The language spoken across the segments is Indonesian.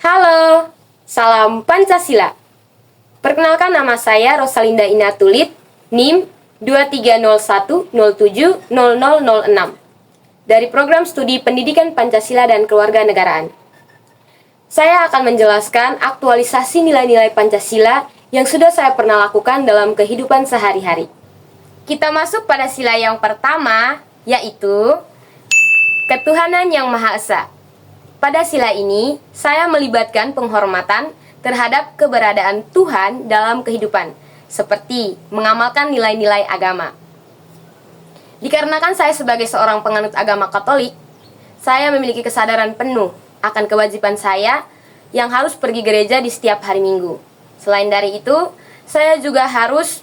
Halo, salam Pancasila. Perkenalkan, nama saya Rosalinda Inatulit, NIM 2301070006 dari Program Studi Pendidikan Pancasila dan Kewarganegaraan. Saya akan menjelaskan aktualisasi nilai-nilai Pancasila yang sudah saya pernah lakukan dalam kehidupan sehari-hari. Kita masuk pada sila yang pertama, yaitu Ketuhanan Yang Maha Esa. Pada sila ini, saya melibatkan penghormatan terhadap keberadaan Tuhan dalam kehidupan, seperti mengamalkan nilai-nilai agama. Dikarenakan saya sebagai seorang penganut agama Katolik, saya memiliki kesadaran penuh akan kewajiban saya yang harus pergi gereja di setiap hari Minggu. Selain dari itu, saya juga harus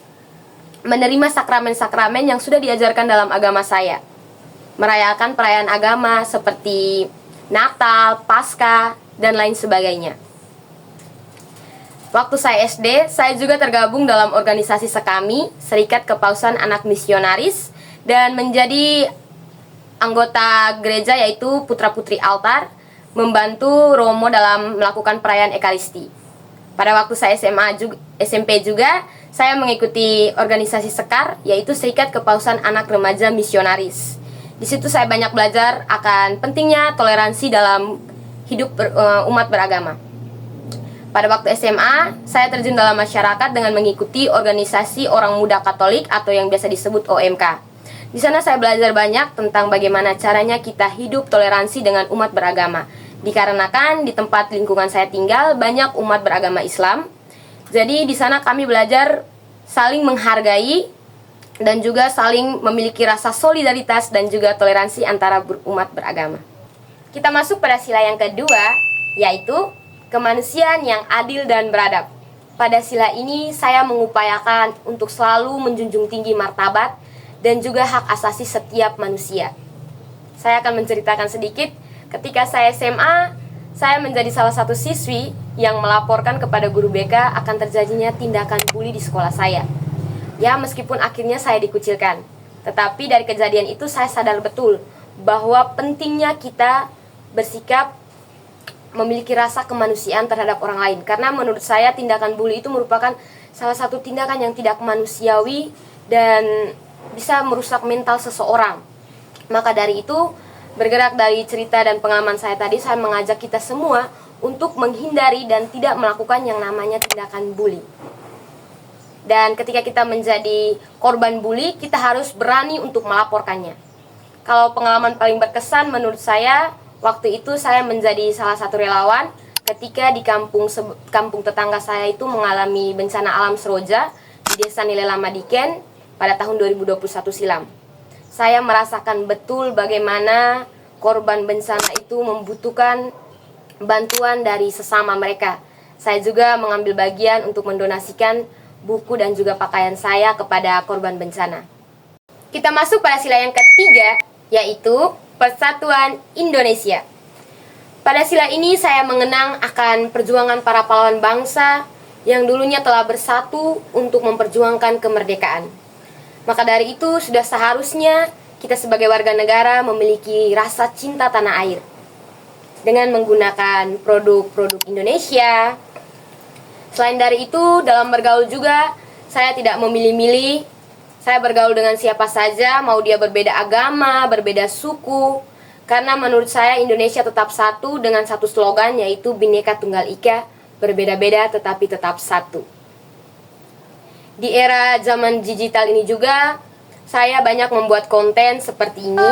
menerima sakramen-sakramen yang sudah diajarkan dalam agama saya. Merayakan perayaan agama seperti Natal, Paskah, dan lain sebagainya. Waktu saya SD, saya juga tergabung dalam organisasi Sekami, Serikat Kepausan Anak Misionaris, dan menjadi anggota gereja yaitu Putra-Putri Altar, membantu Romo dalam melakukan perayaan Ekaristi. Pada waktu saya SMP juga, saya mengikuti organisasi Sekar, yaitu Serikat Kepausan Anak Remaja Misionaris. Di situ saya banyak belajar akan pentingnya toleransi dalam hidup umat beragama. Pada waktu SMA, saya terjun dalam masyarakat dengan mengikuti organisasi Orang Muda Katolik atau yang biasa disebut OMK. Di sana saya belajar banyak tentang bagaimana caranya kita hidup toleransi dengan umat beragama. Dikarenakan di tempat lingkungan saya tinggal banyak umat beragama Islam. Jadi di sana kami belajar saling menghargai dan juga saling memiliki rasa solidaritas dan juga toleransi antara umat beragama. Kita masuk pada sila yang kedua, yaitu kemanusiaan yang adil dan beradab. Pada sila ini saya mengupayakan untuk selalu menjunjung tinggi martabat dan juga hak asasi setiap manusia. Saya akan menceritakan sedikit, ketika saya SMA, saya menjadi salah satu siswi yang melaporkan kepada guru BK akan terjadinya tindakan bully di sekolah saya. Ya, meskipun akhirnya saya dikucilkan, tetapi dari kejadian itu saya sadar betul bahwa pentingnya kita bersikap memiliki rasa kemanusiaan terhadap orang lain. Karena menurut saya tindakan bully itu merupakan salah satu tindakan yang tidak manusiawi dan bisa merusak mental seseorang. Maka dari itu, bergerak dari cerita dan pengalaman saya tadi, saya mengajak kita semua untuk menghindari dan tidak melakukan yang namanya tindakan bully. Dan ketika kita menjadi korban bully, kita harus berani untuk melaporkannya. Kalau pengalaman paling berkesan menurut saya, waktu itu saya menjadi salah satu relawan ketika di kampung tetangga saya itu mengalami bencana alam seroja di Desa Nilelama Diken pada tahun 2021 silam. Saya merasakan betul bagaimana korban bencana itu membutuhkan bantuan dari sesama mereka. Saya juga mengambil bagian untuk mendonasikan buku dan juga pakaian saya kepada korban bencana. Kita masuk pada sila yang ketiga, yaitu Persatuan Indonesia. Pada sila ini saya mengenang akan perjuangan para pahlawan bangsa yang dulunya telah bersatu untuk memperjuangkan kemerdekaan. Maka dari itu sudah seharusnya kita sebagai warga negara memiliki rasa cinta tanah air dengan menggunakan produk-produk Indonesia. Selain dari itu, dalam bergaul juga, saya tidak memilih-milih. Saya bergaul dengan siapa saja, mau dia berbeda agama, berbeda suku. Karena menurut saya Indonesia tetap satu dengan satu slogan, yaitu Bhinneka Tunggal Ika, berbeda-beda tetapi tetap satu. Di era zaman digital ini juga, saya banyak membuat konten seperti ini.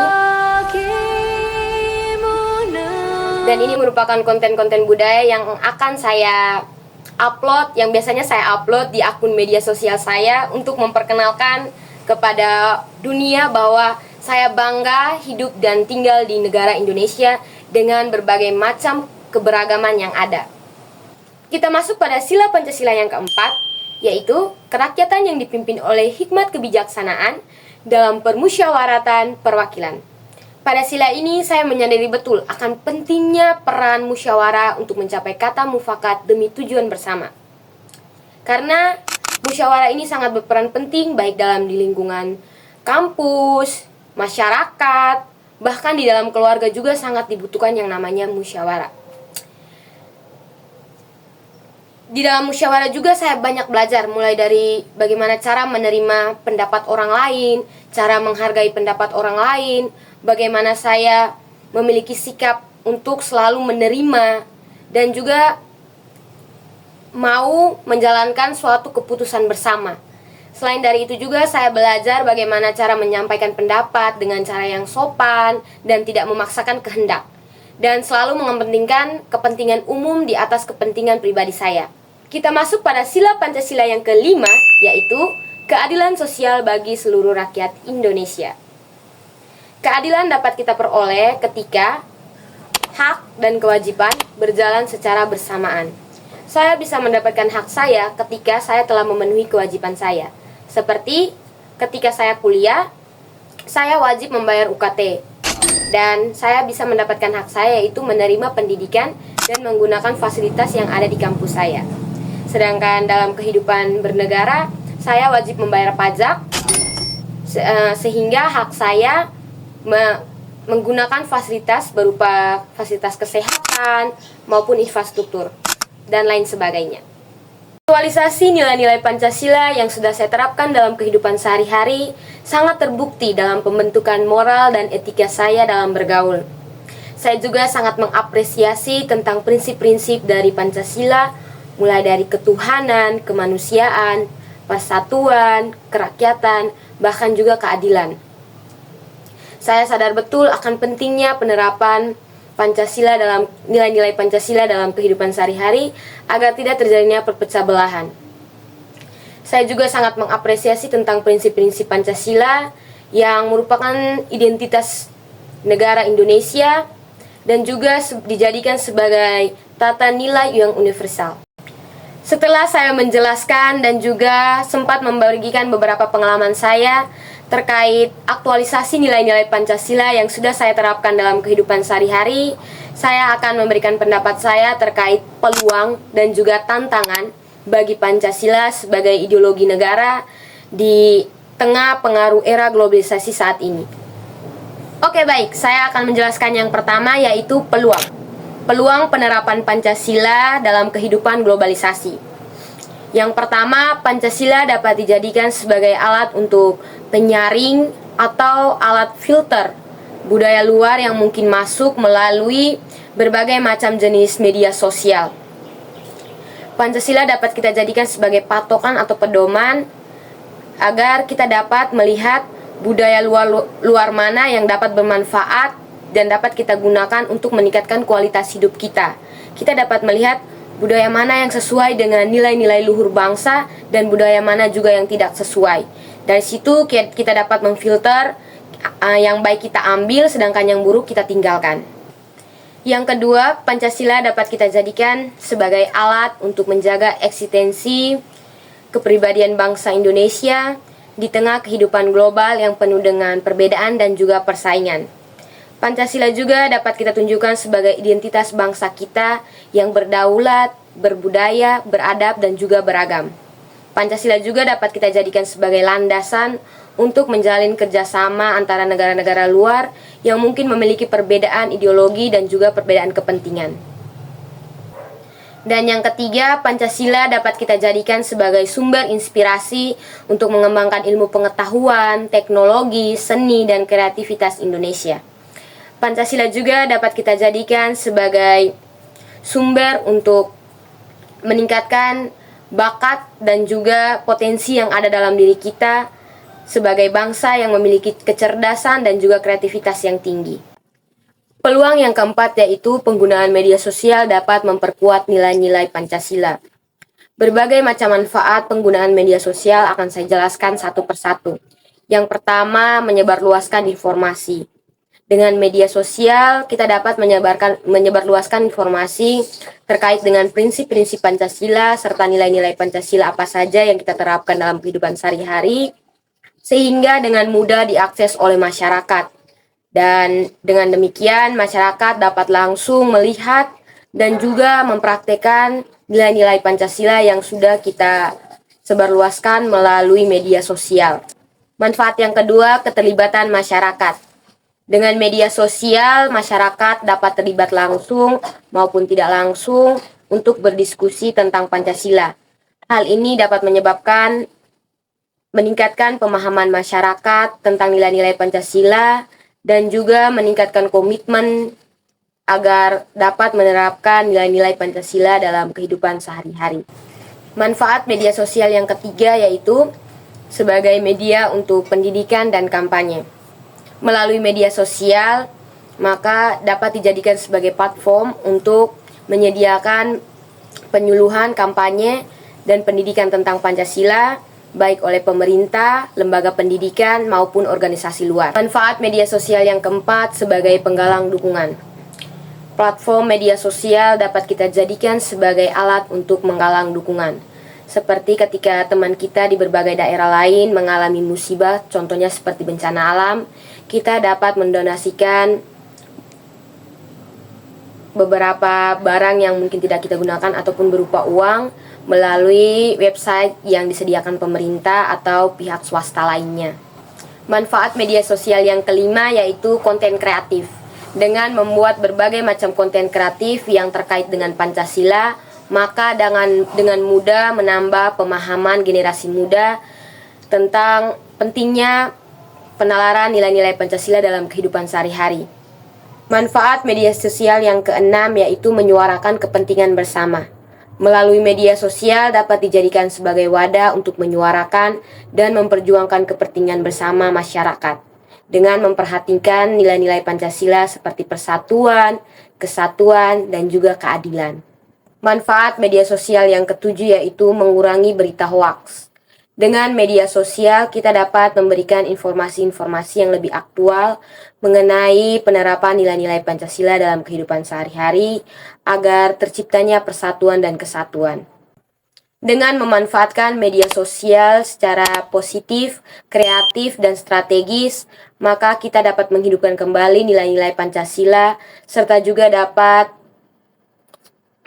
Dan ini merupakan konten-konten budaya yang akan saya upload, yang biasanya saya upload di akun media sosial saya untuk memperkenalkan kepada dunia bahwa saya bangga hidup dan tinggal di negara Indonesia dengan berbagai macam keberagaman yang ada. Kita masuk pada sila Pancasila yang keempat, yaitu kerakyatan yang dipimpin oleh hikmat kebijaksanaan dalam permusyawaratan perwakilan. Pada sila ini saya menyadari betul akan pentingnya peran musyawarah untuk mencapai kata mufakat demi tujuan bersama. Karena musyawarah ini sangat berperan penting baik dalam di lingkungan kampus, masyarakat, bahkan di dalam keluarga juga sangat dibutuhkan yang namanya musyawarah. Di dalam musyawarah juga saya banyak belajar, mulai dari bagaimana cara menerima pendapat orang lain, cara menghargai pendapat orang lain, bagaimana saya memiliki sikap untuk selalu menerima dan juga mau menjalankan suatu keputusan bersama. Selain dari itu juga saya belajar bagaimana cara menyampaikan pendapat dengan cara yang sopan dan tidak memaksakan kehendak, dan selalu mengepentingkan kepentingan umum di atas kepentingan pribadi saya. Kita masuk pada sila Pancasila yang kelima, yaitu keadilan sosial bagi seluruh rakyat Indonesia. Keadilan dapat kita peroleh ketika hak dan kewajiban berjalan secara bersamaan. Saya bisa mendapatkan hak saya ketika saya telah memenuhi kewajiban saya. Seperti ketika saya kuliah, saya wajib membayar UKT. Dan saya bisa mendapatkan hak saya, yaitu menerima pendidikan dan menggunakan fasilitas yang ada di kampus saya. Sedangkan dalam kehidupan bernegara, saya wajib membayar pajak, sehingga hak saya menggunakan fasilitas berupa fasilitas kesehatan maupun infrastruktur dan lain sebagainya. Aktualisasi nilai-nilai Pancasila yang sudah saya terapkan dalam kehidupan sehari-hari sangat terbukti dalam pembentukan moral dan etika saya dalam bergaul. Saya juga sangat mengapresiasi tentang prinsip-prinsip dari Pancasila, mulai dari ketuhanan, kemanusiaan, persatuan, kerakyatan, bahkan juga keadilan. Saya sadar betul akan pentingnya penerapan Pancasila dalam nilai-nilai Pancasila dalam kehidupan sehari-hari agar tidak terjadinya perpecah belahan. Saya juga sangat mengapresiasi tentang prinsip-prinsip Pancasila yang merupakan identitas negara Indonesia dan juga dijadikan sebagai tata nilai yang universal. Setelah saya menjelaskan dan juga sempat membagikan beberapa pengalaman saya terkait aktualisasi nilai-nilai Pancasila yang sudah saya terapkan dalam kehidupan sehari-hari, saya akan memberikan pendapat saya terkait peluang dan juga tantangan bagi Pancasila sebagai ideologi negara di tengah pengaruh era globalisasi saat ini. Oke, baik, saya akan menjelaskan yang pertama, yaitu peluang. Peluang penerapan Pancasila dalam kehidupan globalisasi. Yang pertama, Pancasila dapat dijadikan sebagai alat untuk penyaring atau alat filter budaya luar yang mungkin masuk melalui berbagai macam jenis media sosial. Pancasila dapat kita jadikan sebagai patokan atau pedoman agar kita dapat melihat budaya luar mana yang dapat bermanfaat dan dapat kita gunakan untuk meningkatkan kualitas hidup kita. Kita dapat melihat budaya mana yang sesuai dengan nilai-nilai luhur bangsa dan budaya mana juga yang tidak sesuai. Dari situ kita dapat memfilter yang baik kita ambil, sedangkan yang buruk kita tinggalkan. Yang kedua, Pancasila dapat kita jadikan sebagai alat untuk menjaga eksistensi kepribadian bangsa Indonesia di tengah kehidupan global yang penuh dengan perbedaan dan juga persaingan. Pancasila juga dapat kita tunjukkan sebagai identitas bangsa kita yang berdaulat, berbudaya, beradab, dan juga beragam. Pancasila juga dapat kita jadikan sebagai landasan untuk menjalin kerjasama antara negara-negara luar yang mungkin memiliki perbedaan ideologi dan juga perbedaan kepentingan. Dan yang ketiga, Pancasila dapat kita jadikan sebagai sumber inspirasi untuk mengembangkan ilmu pengetahuan, teknologi, seni, dan kreativitas Indonesia. Pancasila juga dapat kita jadikan sebagai sumber untuk meningkatkan bakat dan juga potensi yang ada dalam diri kita sebagai bangsa yang memiliki kecerdasan dan juga kreativitas yang tinggi. Peluang yang keempat yaitu penggunaan media sosial dapat memperkuat nilai-nilai Pancasila. Berbagai macam manfaat penggunaan media sosial akan saya jelaskan satu persatu. Yang pertama, menyebarluaskan informasi. Dengan media sosial, kita dapat menyebarluaskan informasi terkait dengan prinsip-prinsip Pancasila serta nilai-nilai Pancasila apa saja yang kita terapkan dalam kehidupan sehari-hari, sehingga dengan mudah diakses oleh masyarakat. Dan dengan demikian, masyarakat dapat langsung melihat dan juga mempraktekkan nilai-nilai Pancasila yang sudah kita sebarluaskan melalui media sosial. Manfaat yang kedua, keterlibatan masyarakat. Dengan media sosial, masyarakat dapat terlibat langsung maupun tidak langsung untuk berdiskusi tentang Pancasila. Hal ini dapat meningkatkan pemahaman masyarakat tentang nilai-nilai Pancasila dan juga meningkatkan komitmen agar dapat menerapkan nilai-nilai Pancasila dalam kehidupan sehari-hari. Manfaat media sosial yang ketiga yaitu sebagai media untuk pendidikan dan kampanye. Melalui media sosial, maka dapat dijadikan sebagai platform untuk menyediakan penyuluhan kampanye dan pendidikan tentang Pancasila, baik oleh pemerintah, lembaga pendidikan, maupun organisasi luar. Manfaat media sosial yang keempat sebagai penggalang dukungan. Platform media sosial dapat kita jadikan sebagai alat untuk menggalang dukungan. Seperti ketika teman kita di berbagai daerah lain mengalami musibah, contohnya seperti bencana alam, kita dapat mendonasikan beberapa barang yang mungkin tidak kita gunakan ataupun berupa uang melalui website yang disediakan pemerintah atau pihak swasta lainnya. Manfaat media sosial yang kelima yaitu konten kreatif. Dengan membuat berbagai macam konten kreatif yang terkait dengan Pancasila, maka dengan mudah menambah pemahaman generasi muda tentang pentingnya penalaran nilai-nilai Pancasila dalam kehidupan sehari-hari. Manfaat media sosial yang keenam yaitu menyuarakan kepentingan bersama. Melalui media sosial dapat dijadikan sebagai wadah untuk menyuarakan dan memperjuangkan kepentingan bersama masyarakat dengan memperhatikan nilai-nilai Pancasila seperti persatuan, kesatuan, dan juga keadilan. Manfaat media sosial yang ketujuh yaitu mengurangi berita hoaks. Dengan media sosial, kita dapat memberikan informasi-informasi yang lebih aktual mengenai penerapan nilai-nilai Pancasila dalam kehidupan sehari-hari agar terciptanya persatuan dan kesatuan. Dengan memanfaatkan media sosial secara positif, kreatif, dan strategis, maka kita dapat menghidupkan kembali nilai-nilai Pancasila serta juga dapat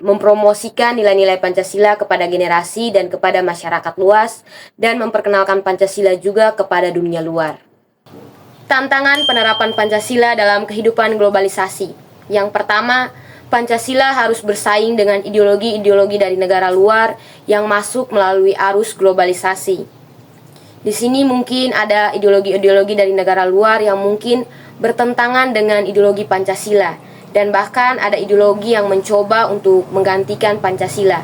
mempromosikan nilai-nilai Pancasila kepada generasi dan kepada masyarakat luas dan memperkenalkan Pancasila juga kepada dunia luar. Tantangan penerapan Pancasila dalam kehidupan globalisasi. Yang pertama, Pancasila harus bersaing dengan ideologi-ideologi dari negara luar yang masuk melalui arus globalisasi. Di sini mungkin ada ideologi-ideologi dari negara luar yang mungkin bertentangan dengan ideologi Pancasila. Dan bahkan ada ideologi yang mencoba untuk menggantikan Pancasila.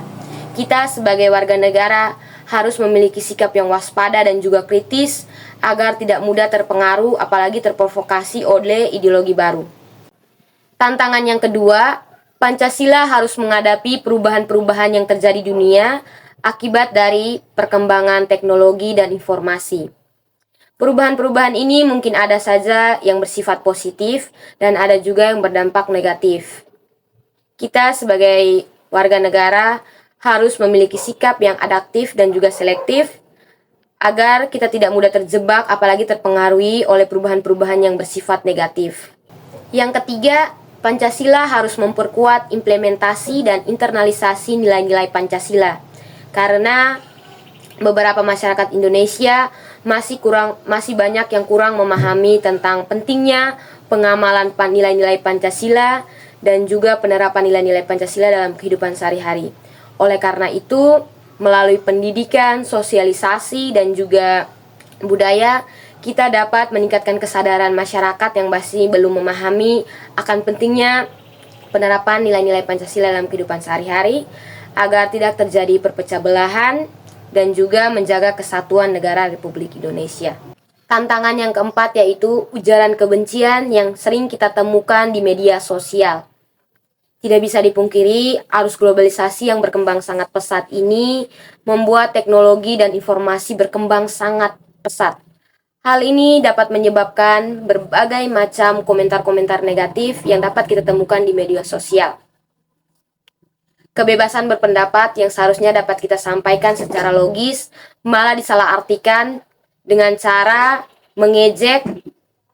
Kita sebagai warga negara harus memiliki sikap yang waspada dan juga kritis agar tidak mudah terpengaruh apalagi terprovokasi oleh ideologi baru. Tantangan yang kedua, Pancasila harus menghadapi perubahan-perubahan yang terjadi di dunia akibat dari perkembangan teknologi dan informasi. Perubahan-perubahan ini mungkin ada saja yang bersifat positif dan ada juga yang berdampak negatif. Kita sebagai warga negara harus memiliki sikap yang adaptif dan juga selektif agar kita tidak mudah terjebak apalagi terpengaruhi oleh perubahan-perubahan yang bersifat negatif. Yang ketiga, Pancasila harus memperkuat implementasi dan internalisasi nilai-nilai Pancasila karena beberapa masyarakat Indonesia masih banyak yang kurang memahami tentang pentingnya pengamalan nilai-nilai Pancasila dan juga penerapan nilai-nilai Pancasila dalam kehidupan sehari-hari. Oleh karena itu, melalui pendidikan, sosialisasi, dan juga budaya, kita dapat meningkatkan kesadaran masyarakat yang masih belum memahami akan pentingnya penerapan nilai-nilai Pancasila dalam kehidupan sehari-hari agar tidak terjadi perpecah belahan dan juga menjaga kesatuan negara Republik Indonesia. Tantangan yang keempat yaitu ujaran kebencian yang sering kita temukan di media sosial. Tidak bisa dipungkiri, arus globalisasi yang berkembang sangat pesat ini membuat teknologi dan informasi berkembang sangat pesat. Hal ini dapat menyebabkan berbagai macam komentar-komentar negatif yang dapat kita temukan di media sosial. Kebebasan berpendapat yang seharusnya dapat kita sampaikan secara logis malah disalahartikan dengan cara mengejek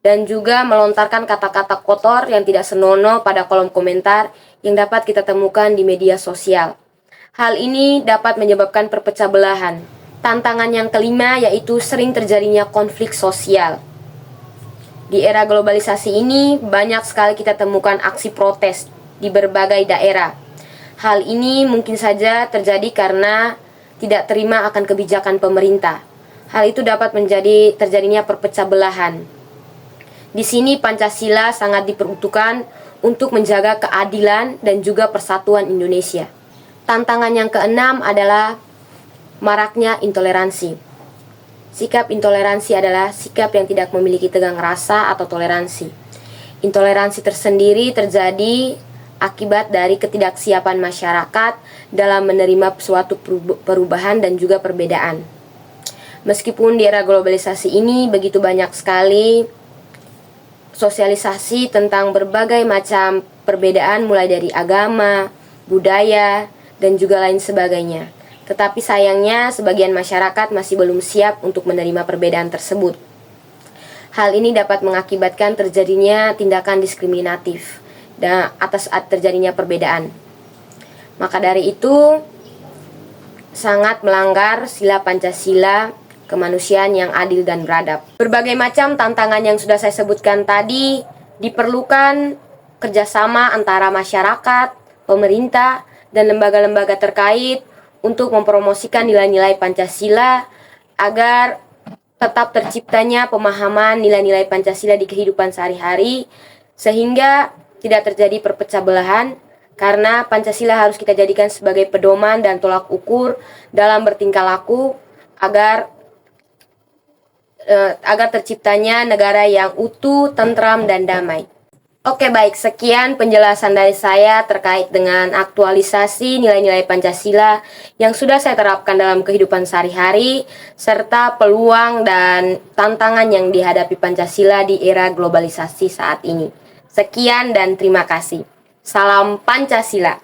dan juga melontarkan kata-kata kotor yang tidak senonoh pada kolom komentar yang dapat kita temukan di media sosial. Hal ini dapat menyebabkan perpecah belahan. Tantangan yang kelima yaitu sering terjadinya konflik sosial. Di era globalisasi ini, banyak sekali kita temukan aksi protes di berbagai daerah. Hal ini mungkin saja terjadi karena tidak terima akan kebijakan pemerintah. Hal itu dapat menjadi terjadinya perpecah belahan. Di sini Pancasila sangat diperuntukkan untuk menjaga keadilan dan juga persatuan Indonesia. Tantangan yang keenam adalah maraknya intoleransi. Sikap intoleransi adalah sikap yang tidak memiliki tegang rasa atau toleransi. Intoleransi tersendiri terjadi akibat dari ketidaksiapan masyarakat dalam menerima suatu perubahan dan juga perbedaan. Meskipun di era globalisasi ini begitu banyak sekali sosialisasi tentang berbagai macam perbedaan mulai dari agama, budaya, dan juga lain sebagainya. Tetapi sayangnya sebagian masyarakat masih belum siap untuk menerima perbedaan tersebut. Hal ini dapat mengakibatkan terjadinya tindakan diskriminatif dan atas terjadinya perbedaan. Maka dari itu sangat melanggar sila Pancasila, kemanusiaan yang adil dan beradab. Berbagai macam tantangan yang sudah saya sebutkan tadi diperlukan kerjasama antara masyarakat, pemerintah, dan lembaga-lembaga terkait untuk mempromosikan nilai-nilai Pancasila agar tetap terciptanya pemahaman nilai-nilai Pancasila di kehidupan sehari-hari sehingga tidak terjadi perpecah belahan, karena Pancasila harus kita jadikan sebagai pedoman dan tolak ukur dalam bertingkah laku agar terciptanya negara yang utuh, tentram, dan damai. Oke, baik, sekian penjelasan dari saya terkait dengan aktualisasi nilai-nilai Pancasila yang sudah saya terapkan dalam kehidupan sehari-hari, serta peluang dan tantangan yang dihadapi Pancasila di era globalisasi saat ini. Sekian dan terima kasih. Salam Pancasila.